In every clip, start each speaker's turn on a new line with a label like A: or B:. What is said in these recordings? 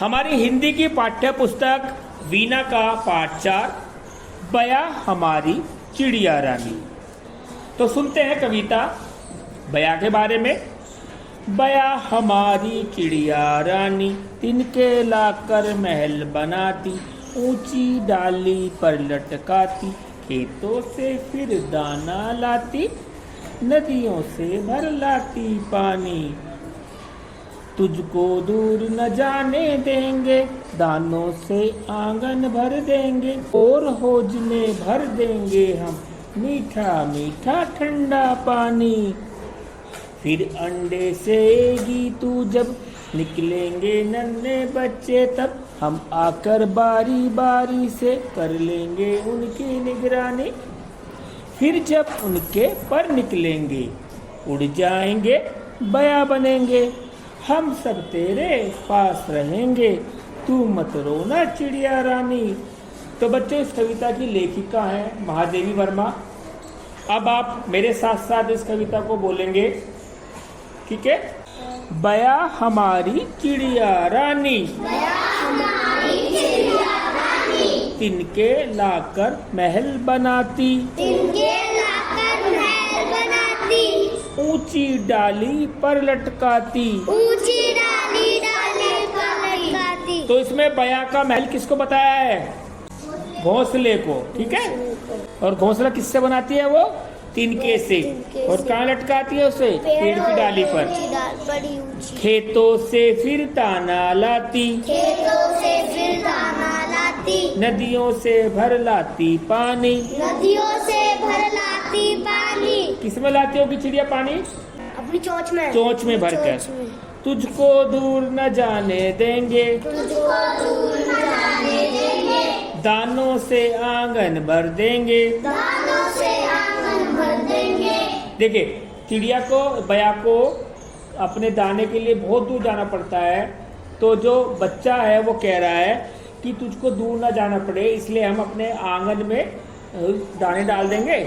A: हमारी हिंदी की पाठ्य पुस्तक वीणा का पाठ 4 बया हमारी चिड़िया रानी। तो सुनते हैं कविता बया के बारे में। बया हमारी चिड़िया रानी, तिनके लाकर महल बनाती, ऊंची डाली पर लटकाती, खेतों से फिर दाना लाती, नदियों से भर लाती पानी। तुझको दूर न जाने देंगे, दानों से आंगन भर देंगे, और हौज में भर देंगे हम मीठा मीठा ठंडा पानी। फिर अंडे सेगी तू जब, निकलेंगे नन्हे बच्चे तब, हम आकर बारी बारी से कर लेंगे उनकी निगरानी। फिर जब उनके पर निकलेंगे, उड़ जाएंगे बया बनेंगे, हम सब तेरे पास रहेंगे, तू मत रोना चिड़िया रानी। तो बच्चों, इस कविता की लेखिका है महादेवी वर्मा। अब आप मेरे साथ साथ इस कविता को बोलेंगे, ठीक है? बया हमारी चिड़िया रानी,
B: बया हमारी चिड़िया रानी,
A: तिनके लाकर महल बनाती,
B: तिनके लाकर महल बनाती,
A: ऊंची डाली पर लटकाती।
B: ऊंची डाली डाली पर लटकाती।
A: तो इसमें बया का महल किसको बताया है? घोंसले को, ठीक है? और घोंसला किससे बनाती है वो? तिनके से। और कहाँ लटकाती है उसे? पेड़ की डाली पर।
B: बड़ी ऊंची।
A: खेतों से फिर दाना लाती,
B: खेतों से फिर दाना लाती,
A: नदियों से भर लाती पानी।
B: नदियों से भर लाती पानी।
A: किसमें लाती होगी चिड़िया पानी?
B: अपनी चोंच में।
A: चोंच में भरकर। तुझको दूर न जाने देंगे,
B: तुझको दूर न जाने देंगे,
A: दानों से आंगन भर देंगे।
B: दानों से आंगन भर देंगे।
A: देखिए, चिड़िया को, बया को अपने दाने के लिए बहुत दूर जाना पड़ता है। तो जो बच्चा है वो कह रहा है कि तुझको दूर ना जाना पड़े, इसलिए हम अपने आंगन में दाने डाल देंगे,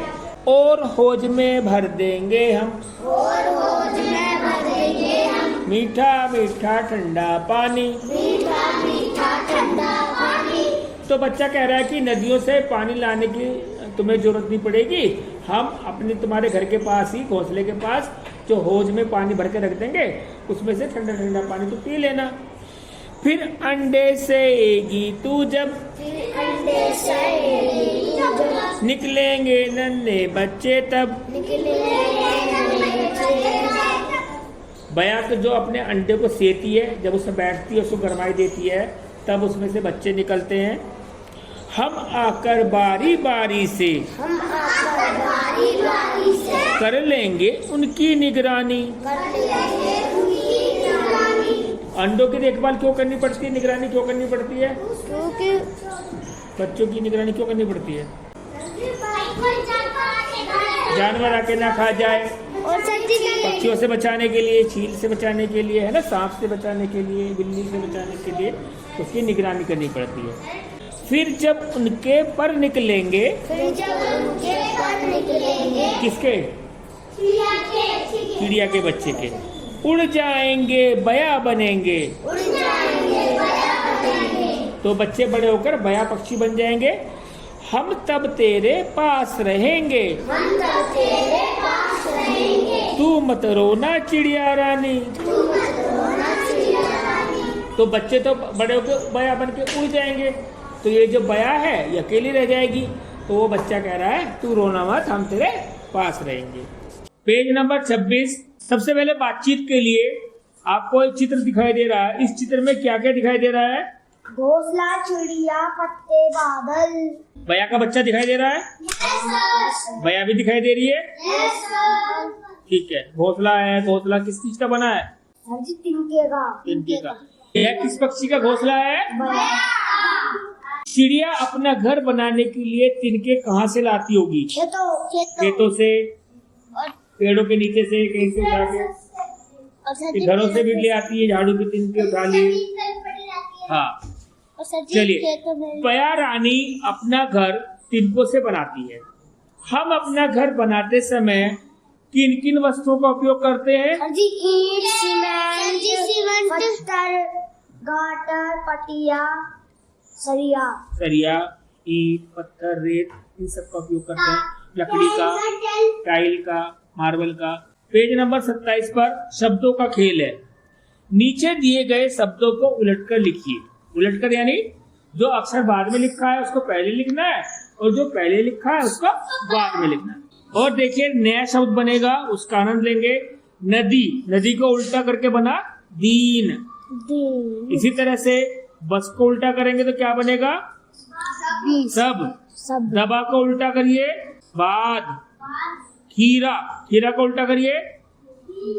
A: और हौज में भर देंगे हम,
B: और हौज में भर देंगे हम,
A: मीठा मीठा ठंडा पानी।
B: मीठा मीठा ठंडा पानी।
A: तो बच्चा कह रहा है कि नदियों से पानी लाने की तुम्हें जरूरत नहीं पड़ेगी, हम अपने तुम्हारे घर के पास ही, घोंसले के पास जो हौज में पानी भर के रख देंगे, उसमें से ठंडा ठंडा पानी तो पी लेना। फिर अंडे सेगी तू जब,
B: फिर अंडे सेगी जब,
A: निकलेंगे नन्हे बच्चे तब। बया तो जो अपने अंडे को सेती है, जब उसमें बैठती है, उसको गरमाई देती है, तब उसमें से बच्चे निकलते हैं। हम आकर बारी बारी से,
B: हम आकर बारी बारी से
A: कर लेंगे उनकी निगरानी।
B: कर लेंगे उनकी निगरानी।
A: अंडों की देखभाल क्यों करनी पड़ती है? निगरानी क्यों करनी पड़ती है?
B: क्योंकि
A: बच्चों की निगरानी क्यों करनी पड़ती है? जानवर आके ना खा जाए,
B: और
A: पक्षियों से बचाने के लिए, चील से बचाने के लिए, है ना, सांप से बचाने के लिए, बिल्ली से बचाने के लिए उसकी निगरानी करनी पड़ती है। फिर जब उनके पर निकलेंगे,
B: फिर जब उनके पर निकलेंगे,
A: किसके? चिड़िया के बच्चे के, उड़ जाएंगे बया बनेंगे।
B: उड़ जाएंगे बया बनेंगे।
A: तो बच्चे बड़े होकर बया पक्षी बन जाएंगे। हम तब तेरे पास रहेंगे,
B: हम तब तेरे पास रहेंगे,
A: तू मत रोना चिड़िया रानी।
B: तू मत रोना चिड़िया रानी।
A: तो बच्चे तो बड़े होकर बया बन के उड़ जाएंगे, तो ये जो बया है ये अकेली रह जाएगी। तो वो बच्चा कह रहा है तू रोना मत, हम तेरे पास रहेंगे। Page number 26। सबसे पहले बातचीत के लिए आपको एक चित्र दिखाई दे रहा है। इस चित्र में क्या क्या दिखाई दे रहा है?
B: घोंसला, चिड़िया, पत्ते, बादल।
A: बया का बच्चा दिखाई दे रहा है, बया भी दिखाई दे रही है, ठीक है। घोंसला है, घोंसला किस चीज का बना है?
B: तिनके का।
A: तिनके का। यह किस पक्षी का घोंसला है? चिड़िया अपना घर बनाने के लिए तिनके कहाँ से लाती होगी? खेतों से, पेड़ों के नीचे से, कहीं से उठा के, घरों से भी ले आती है, झाड़ू की तिनके उठा लिए। हाँ, चलिए। बया रानी अपना घर तिनकों से बनाती है। हम अपना घर बनाते समय किन किन वस्तुओं का उपयोग करते हैं?
B: ईंट, सीमेंट, पत्थर, गाटर, पटिया, सरिया,
A: सरिया, ईंट, पत्थर, रेत, इन सब का उपयोग करते हैं। लकड़ी का, टाइल का, मार्बल का। पेज नंबर 27 पर शब्दों का खेल है। नीचे दिए गए शब्दों को उलटकर लिखिए। उलटकर यानी जो अक्षर बाद में लिखा है उसको पहले लिखना है और जो पहले लिखा है उसको बाद में लिखना है। और देखिए नया शब्द बनेगा, उसका आनंद लेंगे। नदी, नदी को उल्टा करके बना दीन। इसी तरह से बस को उल्टा करेंगे तो क्या बनेगा? सब। दबा को उल्टा करिए बाद। खीरा, खीरा को उल्टा करिए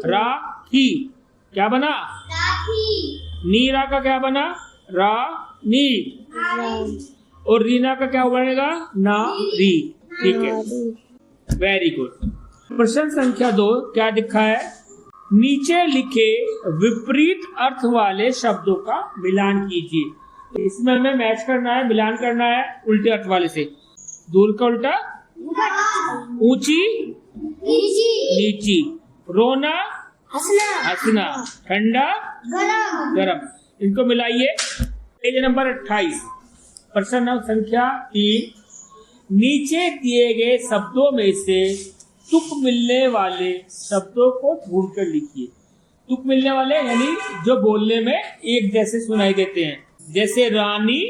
A: राखी, क्या बना? नीरा का क्या बना? रा नी। और रीना का क्या बनेगा? ना री। ठीक है, वेरी गुड। प्रश्न संख्या 2 क्या दिखा है? नीचे लिखे विपरीत अर्थ वाले शब्दों का मिलान कीजिए। इसमें हमें मैच करना है, मिलान करना है उल्टे अर्थ वाले से। दूर का उल्टा ऊंची नीची, रोना हंसना, ठंडा गरम। इनको मिलाइए। पेज नंबर 28 प्रश्न संख्या 3। नीचे दिए गए शब्दों में से तुक मिलने वाले शब्दों को ढूंढ कर लिखिए। तुक मिलने वाले यानी जो बोलने में एक जैसे सुनाई देते हैं, जैसे रानी,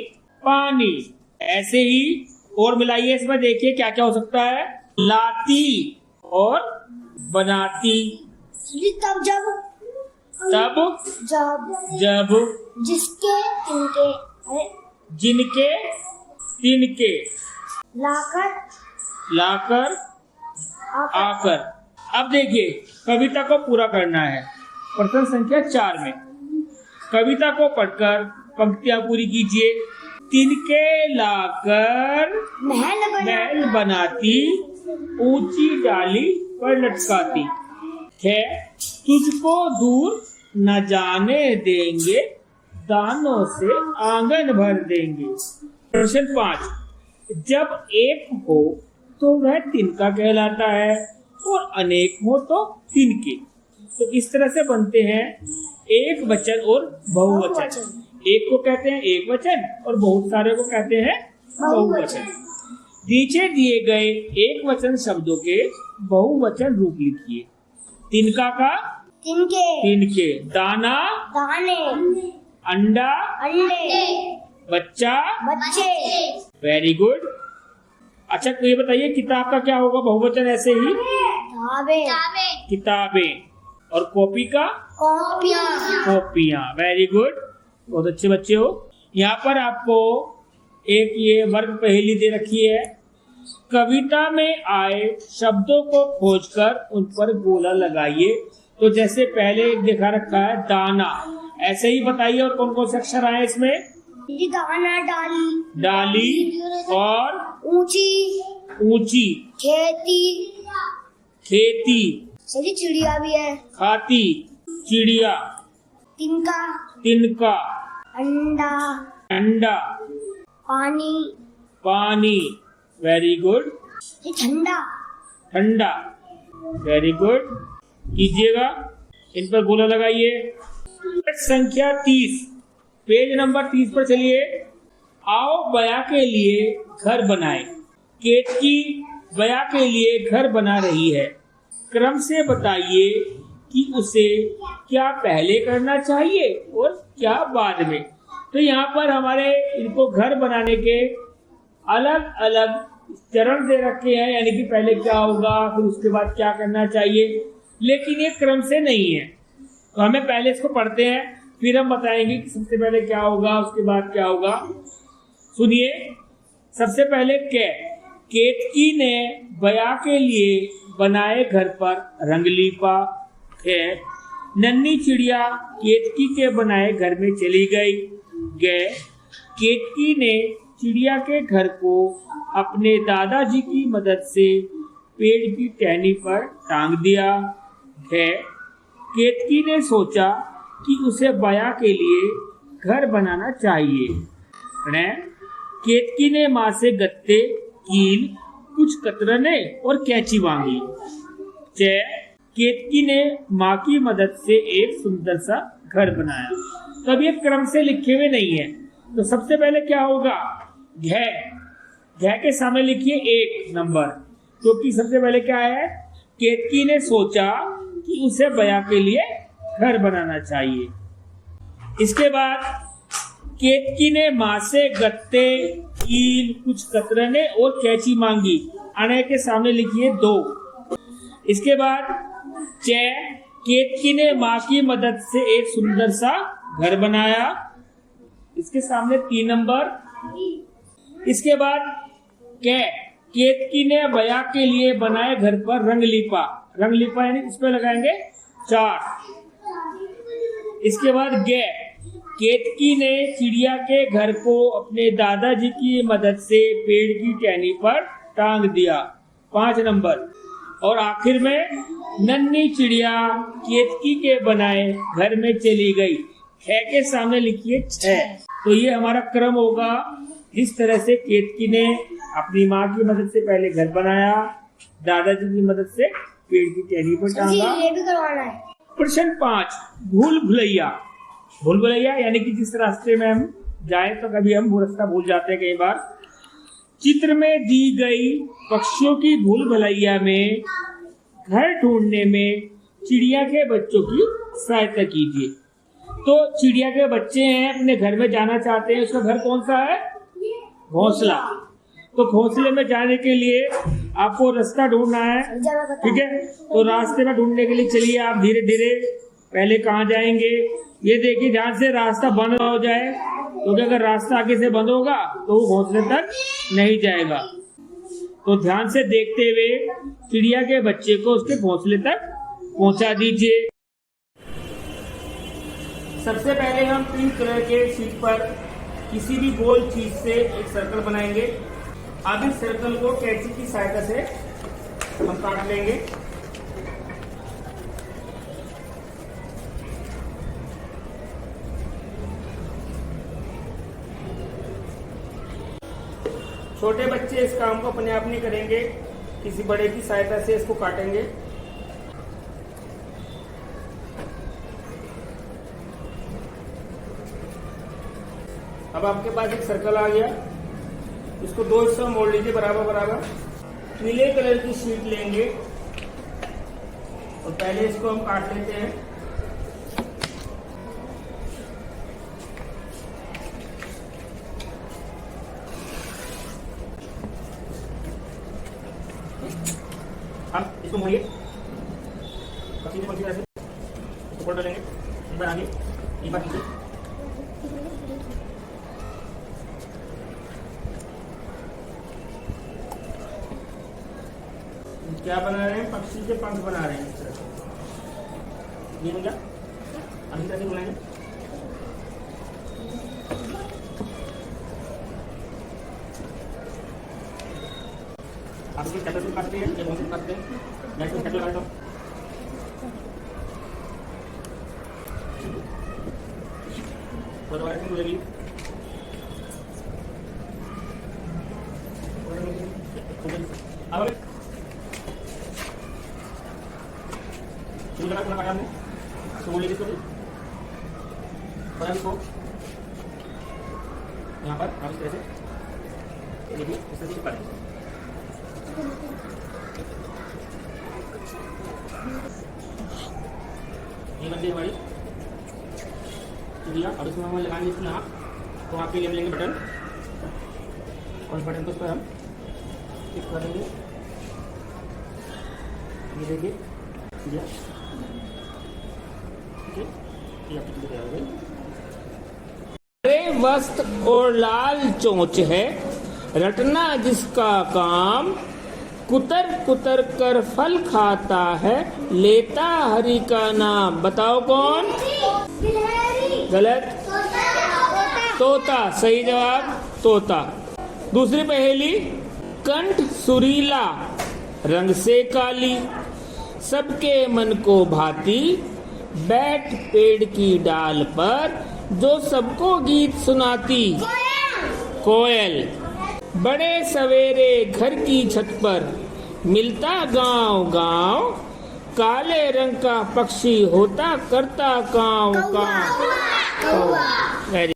A: पानी। ऐसे ही और मिलाइए। इसमें देखिए क्या क्या हो सकता है। लाती और बनाती।
B: तब
A: जब
B: जिसके, तिनके,
A: जिनके, तिनके, लाकर, आकर। अब देखिए कविता को पूरा करना है। प्रश्न संख्या 4 में कविता को पढ़कर पंक्तियां पूरी कीजिए। तिनके लाकर महल बनाती, ऊंची डाली पर लटकाती है, तुझको दूर न जाने देंगे, दानों से आंगन भर देंगे। प्रश्न 5। जब एक हो तो वह तिनका कहलाता है और अनेक हो तो तिनके। तो इस तरह से बनते हैं एक वचन और बहुवचन। एक को कहते हैं एक वचन और बहुत सारे को कहते हैं बहुवचन। नीचे दिए गए एक वचन शब्दों के बहुवचन रूप लिखिए। तिनका का तिनके, दाना
B: दाने,
A: अंडा
B: अंडे,
A: बच्चा
B: बच्चे।
A: Very good. अच्छा तो ये बताइए किताब का क्या होगा बहुवचन? ऐसे ही किताबें। और कॉपी का कॉपियां। वेरी गुड, बहुत अच्छे बच्चे हो। यहाँ पर आपको एक ये वर्ग पहेली दे रखी है। कविता में आए शब्दों को खोजकर उन पर गोला लगाइए। तो जैसे पहले एक दिखा रखा है दाना, ऐसे ही बताइए और कौन कौन से अक्षर आए इसमें?
B: दाना,
A: डाली और ऊंची, खेती,
B: सही चिड़िया भी है,
A: खाती, चिड़िया, तिनका, अंडा, पानी। Very good. ठंडा। वेरी गुड, कीजिएगा। इन पर गोला लगाइए। संख्या 30 पेज नंबर 30 पर चलिए। आओ बया के लिए घर बनाए। केतकी बया के लिए घर बना रही है। क्रम से बताइए कि उसे क्या पहले करना चाहिए और क्या बाद में। तो यहाँ पर हमारे इनको घर बनाने के अलग अलग चरण दे रखे हैं, यानी कि पहले क्या होगा फिर उसके बाद क्या करना चाहिए, लेकिन ये क्रम से नहीं है। तो हमें पहले इसको पढ़ते हैं, फिर हम बताएंगे कि सबसे पहले क्या होगा उसके बाद क्या होगा। सुनिए। सबसे पहले केतकी ने बया के लिए बनाए घर पर रंग लीपा है। नन्ही चिड़िया केतकी के बनाए घर में चली गई। केतकी ने चिड़िया के घर को अपने दादाजी की मदद से पेड़ की टहनी पर टांग दिया है। केतकी ने सोचा कि उसे बया के लिए घर बनाना चाहिए। केतकी ने माँ से गत्ते, कील, कुछ कतरने और कैंची मांगी। केतकी ने माँ की मदद से एक सुंदर सा घर बनाया। तो अब ये क्रम से लिखे हुए नहीं है, तो सबसे पहले क्या होगा, घ के सामने लिखिए 1 नंबर, क्योंकि सबसे पहले क्या है, केतकी ने सोचा कि उसे बया के लिए घर बनाना चाहिए। इसके बाद केतकी ने माँ से गत्ते, कील, कुछ कतरने और कैंची मांगी। अणे के सामने लिखिए 2। इसके बाद केतकी ने माँ की मदद से एक सुंदर सा घर बनाया। इसके सामने 3 नंबर। इसके बाद केतकी ने बया के लिए बनाए घर पर रंग लिपा। रंग लिपा यानी इस पे लगाएंगे 4। इसके बाद केतकी ने चिड़िया के घर को अपने दादाजी की मदद से पेड़ की टहनी पर टांग दिया। 5 नंबर। और आखिर में नन्ही चिड़िया केतकी के बनाए घर में चली गई। के सामने लिखिए 6। तो ये हमारा क्रम होगा। इस तरह से केतकी ने अपनी माँ की मदद से पहले घर बनाया, दादाजी की मदद से पेड़ की टहनी पर टांगा।
B: ये भी करवाना है।
A: प्रश्न 5, भूल भुलैया। भूल भुलैया यानी कि जिस रास्ते में हम जाए तो कभी हम वो रास्ता भूल जाते हैं कई बार। चित्र में दी गई पक्षियों की भूल भुलैया में घर ढूंढने में चिड़िया के बच्चों की सहायता कीजिए। तो चिड़िया के बच्चे हैं, अपने घर में जाना चाहते हैं। उसका घर कौन सा है, घोंसला। तो घोंसले में जाने के लिए आपको रास्ता ढूंढना है, ठीक है। तो रास्ते में ढूंढने के लिए चलिए आप धीरे धीरे। पहले कहाँ जाएंगे, ये देखिए ध्यान से, रास्ता बंद हो जाए, क्योंकि अगर रास्ता आगे से बंद होगा तो वो घोंसले तक नहीं जाएगा। तो ध्यान से देखते हुए चिड़िया के बच्चे को उसके घोंसले तक पहुंचा दीजिए। सबसे पहले हम पिंक कलर के शीट पर किसी भी गोल चीज से एक सर्कल बनाएंगे। अब इस सर्कल को कैंची की सहायता से हम काट लेंगे। छोटे बच्चे इस काम को अपने आप नहीं करेंगे, किसी बड़े की सहायता से इसको काटेंगे। अब आपके पास एक सर्कल आ गया, इसको 2 हिस्सों में मोड़ लीजिए बराबर बराबर। नीले कलर की शीट लेंगे और पहले इसको हम काट लेते हैं। अब इसको मोड़िए, पक्षी से ऊपर डालेंगे, एक बार आगे एक बार पीछे। क्या बना रहे हैं, पक्षी के पंख बना रहे हैं। इस तरह से ये हो गया। अभी कैसे बनाएंगे, आप इसको कैसे काटते हैं, ये बहुत काटते हैं। मैं इसको कैसे काटता हूँ, तो दोबारा से मिलेगी। अब काटा हमने, इसको बोलिए, इसको यहाँ पर आप इस तरह से देखिए, इस तरह से काटेंगे। ये बन गई हमारी चिड़िया। और इसमें हम लगाएंगे इसमें आप, तो आपके लिए मिलेंगे बटन, और बटन को इस पर हम क्लिक कर देंगे। ये देखिए चिड़िया, हरे वस्त्र और लाल चोंच है, रटना जिसका काम, कुतर कुतर कर फल खाता है, लेता हरि का नाम। बताओ कौन, गलत, तोता। सही जवाब तोता। दूसरी पहेली, कंठ सुरीला रंग से काली, सबके मन को भाती, बैठ पेड़ की डाल पर, जो सबको गीत सुनाती। कोयल। बड़े सवेरे घर की छत पर, मिलता गांव गांव, काले रंग का पक्षी होता करता काव काव।
B: कौवा।
A: वेरी